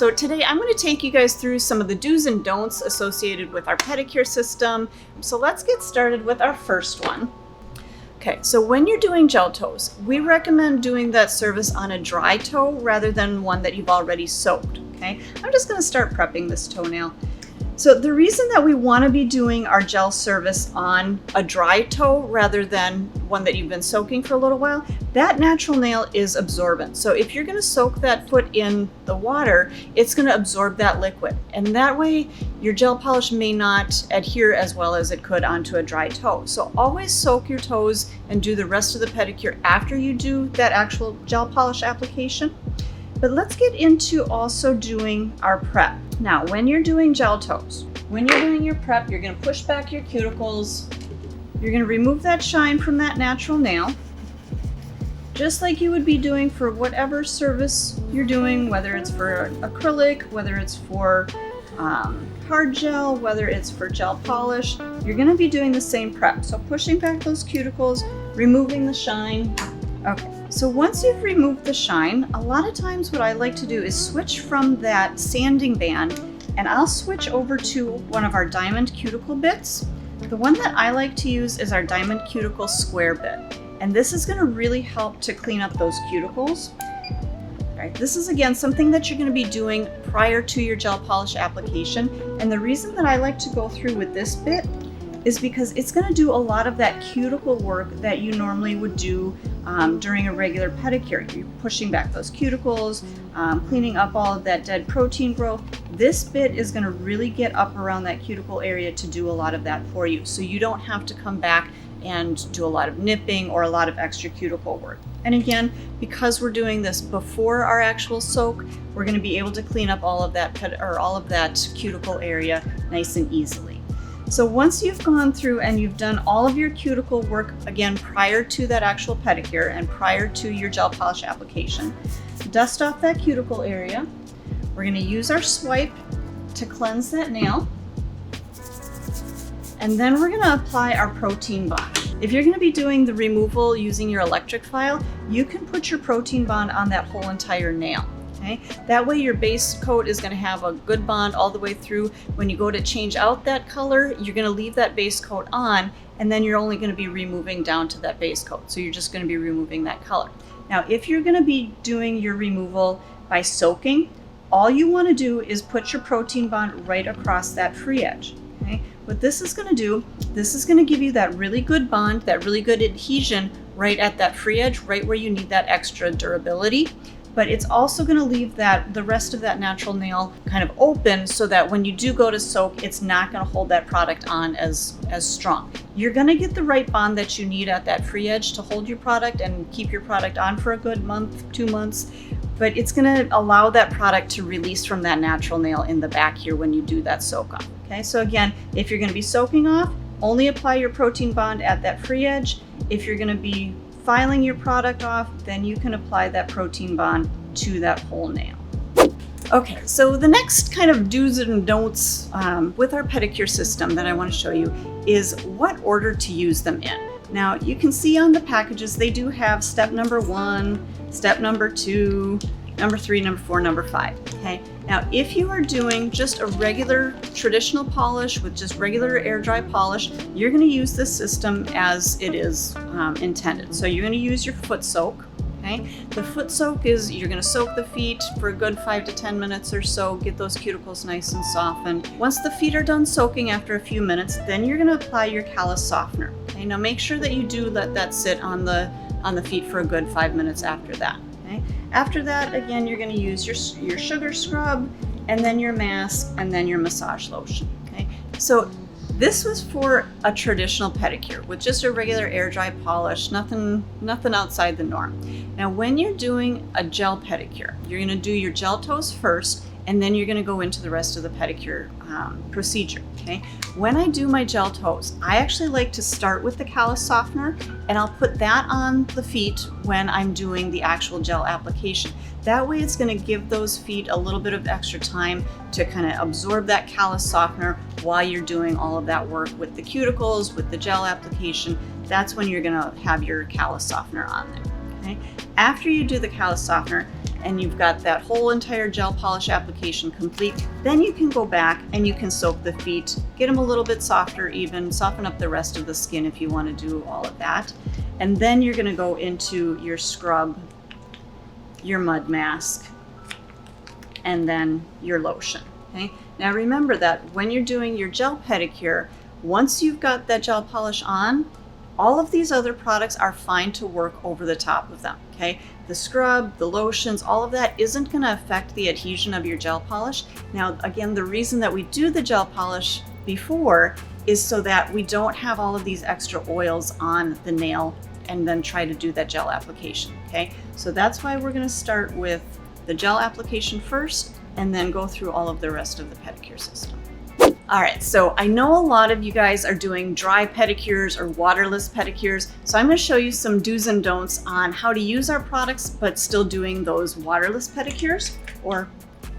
So today I'm going to take you guys through some of the do's and don'ts associated with our pedicure system. So let's get started with our first one. Okay, so when you're doing gel toes, we recommend doing that service on a dry toe rather than one that you've already soaked. Okay, I'm just going to start prepping this toenail. So the reason that we want to be doing our gel service on a dry toe rather than one that you've been soaking for a little while, that natural nail is absorbent. So if you're going to soak that foot in the water, it's going to absorb that liquid. And that way your gel polish may not adhere as well as it could onto a dry toe. So always soak your toes and do the rest of the pedicure after you do that actual gel polish application. But let's get into also doing our prep. Now, when you're doing gel toes, when you're doing your prep, you're going to push back your cuticles. You're going to remove that shine from that natural nail, just like you would be doing for whatever service you're doing, whether it's for acrylic, whether it's for hard gel, whether it's for gel polish. You're going to be doing the same prep. So pushing back those cuticles, removing the shine. Okay. So once you've removed the shine, a lot of times what I like to do is switch from that sanding band and I'll switch over to one of our diamond cuticle bits. The one that I like to use is our diamond cuticle square bit. And this is going to really help to clean up those cuticles. Right. This is again something that you're going to be doing prior to your gel polish application. And the reason that I like to go through with this bit is because it's going to do a lot of that cuticle work that you normally would do during a regular pedicure. You're pushing back those cuticles, cleaning up all of that dead protein growth. This bit is going to really get up around that cuticle area to do a lot of that for you. So you don't have to come back and do a lot of nipping or a lot of extra cuticle work. And again, because we're doing this before our actual soak, we're going to be able to clean up all of that cuticle area nice and easily. So once you've gone through and you've done all of your cuticle work, again, prior to that actual pedicure and prior to your gel polish application, dust off that cuticle area. We're going to use our swipe to cleanse that nail. And then we're going to apply our protein bond. If you're going to be doing the removal using your electric file, you can put your protein bond on that whole entire nail. Okay? That way your base coat is going to have a good bond all the way through. When you go to change out that color, you're going to leave that base coat on, and then you're only going to be removing down to that base coat. So you're just going to be removing that color. Now, if you're going to be doing your removal by soaking, all you want to do is put your protein bond right across that free edge. Okay? What this is going to do, this is going to give you that really good bond, that really good adhesion right at that free edge, right where you need that extra durability. But it's also going to leave the rest of that natural nail kind of open so that when you do go to soak, it's not going to hold that product on as strong. You're going to get the right bond that you need at that free edge to hold your product and keep your product on for a good month, 2 months, but it's going to allow that product to release from that natural nail in the back here when you do that soak off. Okay, so again, if you're going to be soaking off, only apply your protein bond at that free edge. If you're going to be filing your product off, then you can apply that protein bond to that whole nail. Okay, so the next kind of do's and don'ts with our pedicure system that I want to show you is what order to use them in. Now, you can see on the packages, they do have step number 1, step number 2, number 3, number 4, number 5. Okay, now if you are doing just a regular traditional polish with just regular air dry polish, you're going to use this system as it is intended. So you're going to use your foot soak. Okay, the foot soak is you're going to soak the feet for a good 5 to 10 minutes or so, get those cuticles nice and softened. Once the feet are done soaking after a few minutes, then you're going to apply your callus softener. Okay, now make sure that you do let that sit on the feet for a good 5 minutes after that. Okay? After that, again, you're going to use your sugar scrub, and then your mask, and then your massage lotion. Okay, so this was for a traditional pedicure with just a regular air dry polish, nothing outside the norm. Now, when you're doing a gel pedicure, you're going to do your gel toes first, and then you're going to go into the rest of the pedicure procedure. Okay. When I do my gel toes, I actually like to start with the callus softener, and I'll put that on the feet when I'm doing the actual gel application. That way it's going to give those feet a little bit of extra time to kind of absorb that callus softener while you're doing all of that work with the cuticles, with the gel application. That's when you're going to have your callus softener on there. Okay. After you do the callus softener, and you've got that whole entire gel polish application complete, then you can go back and you can soak the feet, get them a little bit softer even, soften up the rest of the skin if you want to do all of that. And then you're going to go into your scrub, your mud mask, and then your lotion. Okay? Now remember that when you're doing your gel pedicure, once you've got that gel polish on, all of these other products are fine to work over the top of them, okay? The scrub, the lotions, all of that isn't gonna affect the adhesion of your gel polish. Now, again, the reason that we do the gel polish before is so that we don't have all of these extra oils on the nail and then try to do that gel application, okay? So that's why we're gonna start with the gel application first and then go through all of the rest of the pedicure system. All right, so I know a lot of you guys are doing dry pedicures or waterless pedicures, so I'm going to show you some do's and don'ts on how to use our products but still doing those waterless pedicures, or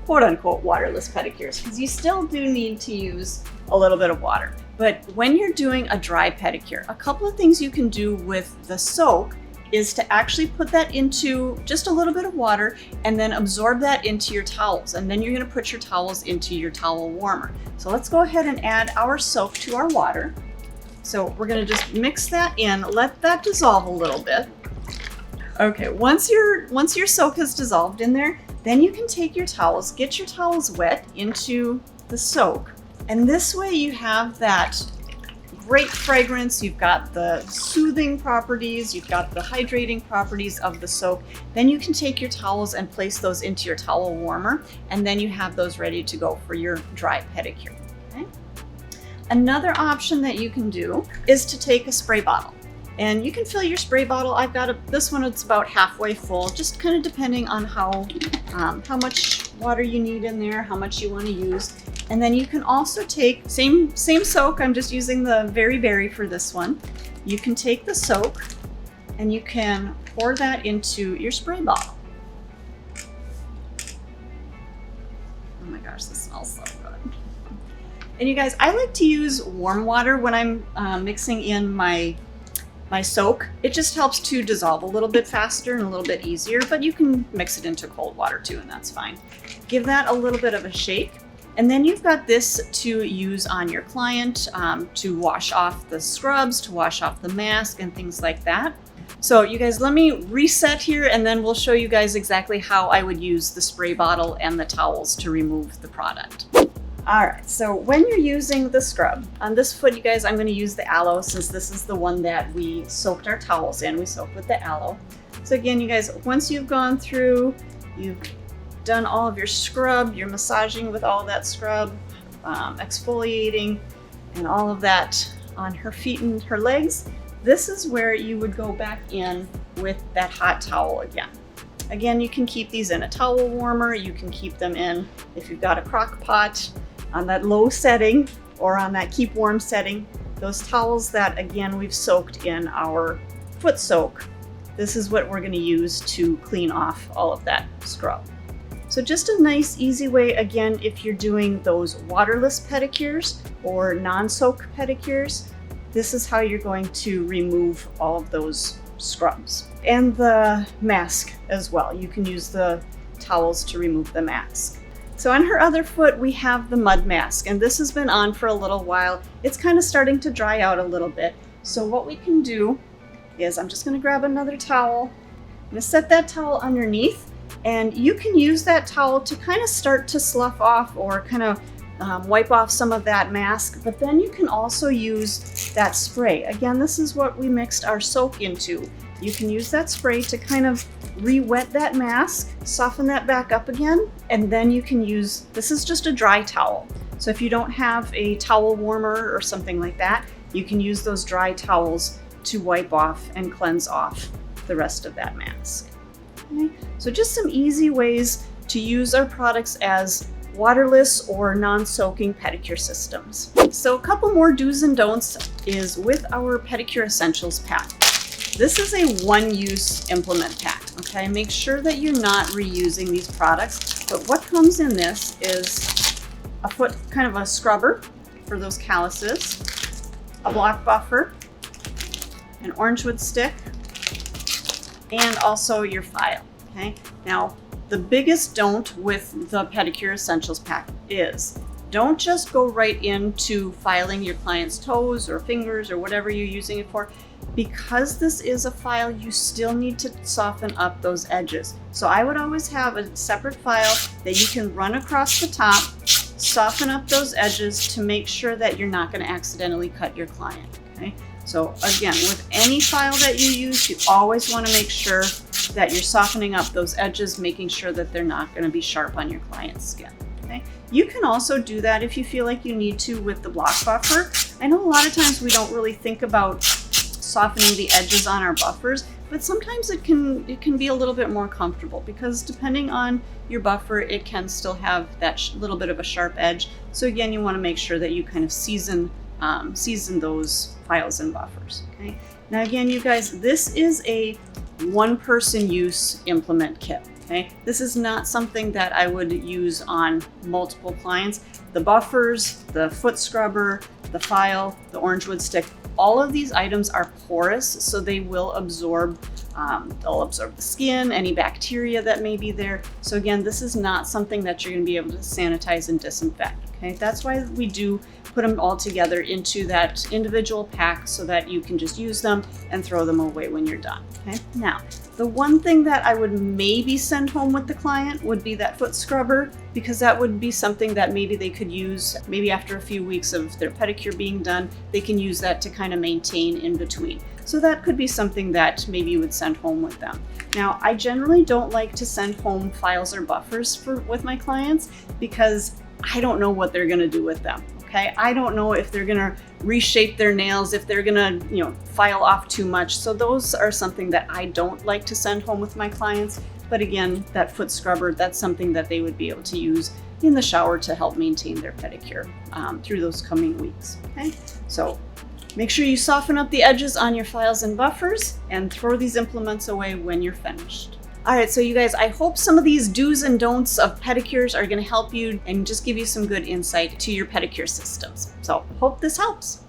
quote unquote waterless pedicures, because you still do need to use a little bit of water. But when you're doing a dry pedicure, a couple of things you can do with the soak is to actually put that into just a little bit of water and then absorb that into your towels. And then you're gonna put your towels into your towel warmer. So let's go ahead and add our soak to our water. So we're gonna just mix that in, let that dissolve a little bit. Okay, once your soak has dissolved in there, then you can take your towels, get your towels wet into the soak. And this way you have that great fragrance, you've got the soothing properties, you've got the hydrating properties of the soak. Then you can take your towels and place those into your towel warmer, and then you have those ready to go for your dry pedicure. Okay? Another option that you can do is to take a spray bottle. And you can fill your spray bottle. I've got this one, it's about halfway full, just kind of depending on how much water you need in there, how much you want to use. And then you can also take, same soak, I'm just using the Very Berry for this one. You can take the soak and you can pour that into your spray bottle. Oh my gosh, this smells so good. And you guys, I like to use warm water when I'm mixing in my soak. It just helps to dissolve a little bit faster and a little bit easier, but you can mix it into cold water too, and that's fine. Give that a little bit of a shake. And then you've got this to use on your client to wash off the scrubs, to wash off the mask and things like that. So you guys, let me reset here and then we'll show you guys exactly how I would use the spray bottle and the towels to remove the product. All right, so when you're using the scrub, on this foot, you guys, I'm gonna use the aloe since this is the one that we soaked our towels in. We soaked with the aloe. So again, you guys, once you've gone through, you've done all of your scrub, you're massaging with all that scrub, exfoliating and all of that on her feet and her legs, this is where you would go back in with that hot towel again. Again, you can keep these in a towel warmer, you can keep them in, if you've got a crock pot, on that low setting or on that keep warm setting. Those towels that, again, we've soaked in our foot soak, this is what we're gonna use to clean off all of that scrub. So just a nice, easy way, again, if you're doing those waterless pedicures or non-soak pedicures, this is how you're going to remove all of those scrubs. And the mask as well. You can use the towels to remove the mask. So on her other foot, we have the mud mask, and this has been on for a little while. It's kind of starting to dry out a little bit. So what we can do is, I'm just gonna grab another towel. I'm gonna set that towel underneath, and you can use that towel to kind of start to slough off or kind of wipe off some of that mask, but then you can also use that spray. Again, this is what we mixed our soak into. You can use that spray to kind of re-wet that mask, soften that back up again, and then you can use, this is just a dry towel. So if you don't have a towel warmer or something like that, you can use those dry towels to wipe off and cleanse off the rest of that mask. Okay? So just some easy ways to use our products as waterless or non-soaking pedicure systems. So a couple more do's and don'ts is with our Pedicure Essentials pack. This is a one-use implement pack, okay? Make sure that you're not reusing these products, but what comes in this is a foot, kind of a scrubber for those calluses, a block buffer, an orangewood stick, and also your file, okay? Now, The biggest don't with the Pedicure Essentials Pack is don't just go right into filing your client's toes or fingers or whatever you're using it for. Because this is a file, you still need to soften up those edges. So I would always have a separate file that you can run across the top, soften up those edges to make sure that you're not going to accidentally cut your client. Okay? So again, with any file that you use, you always want to make sure that you're softening up those edges, making sure that they're not going to be sharp on your client's skin. Okay? You can also do that if you feel like you need to with the block buffer. I know a lot of times we don't really think about softening the edges on our buffers, but sometimes it can be a little bit more comfortable because depending on your buffer, it can still have that little bit of a sharp edge. So again, you want to make sure that you kind of season those files and buffers. Okay. Now again, you guys, this is a one-person use implement kit. Okay. This is not something that I would use on multiple clients. The buffers, the foot scrubber, the file, the orange wood stick, all of these items are porous, so they will absorb, they'll absorb the skin, any bacteria that may be there. So again, this is not something that you're going to be able to sanitize and disinfect. Okay, that's why we do put them all together into that individual pack so that you can just use them and throw them away when you're done. Okay, now the one thing that I would maybe send home with the client would be that foot scrubber, because that would be something that maybe they could use maybe after a few weeks of their pedicure being done. They can use that to kind of maintain in between. So that could be something that maybe you would send home with them. Now, I generally don't like to send home files or buffers with my clients because I don't know what they're going to do with them. Okay, I don't know if they're gonna reshape their nails, if they're gonna, file off too much. So those are something that I don't like to send home with my clients. But again, that foot scrubber, that's something that they would be able to use in the shower to help maintain their pedicure through those coming weeks. Okay, so make sure you soften up the edges on your files and buffers and throw these implements away when you're finished. All right, so you guys, I hope some of these do's and don'ts of pedicures are going to help you and just give you some good insight to your pedicure systems. So hope this helps.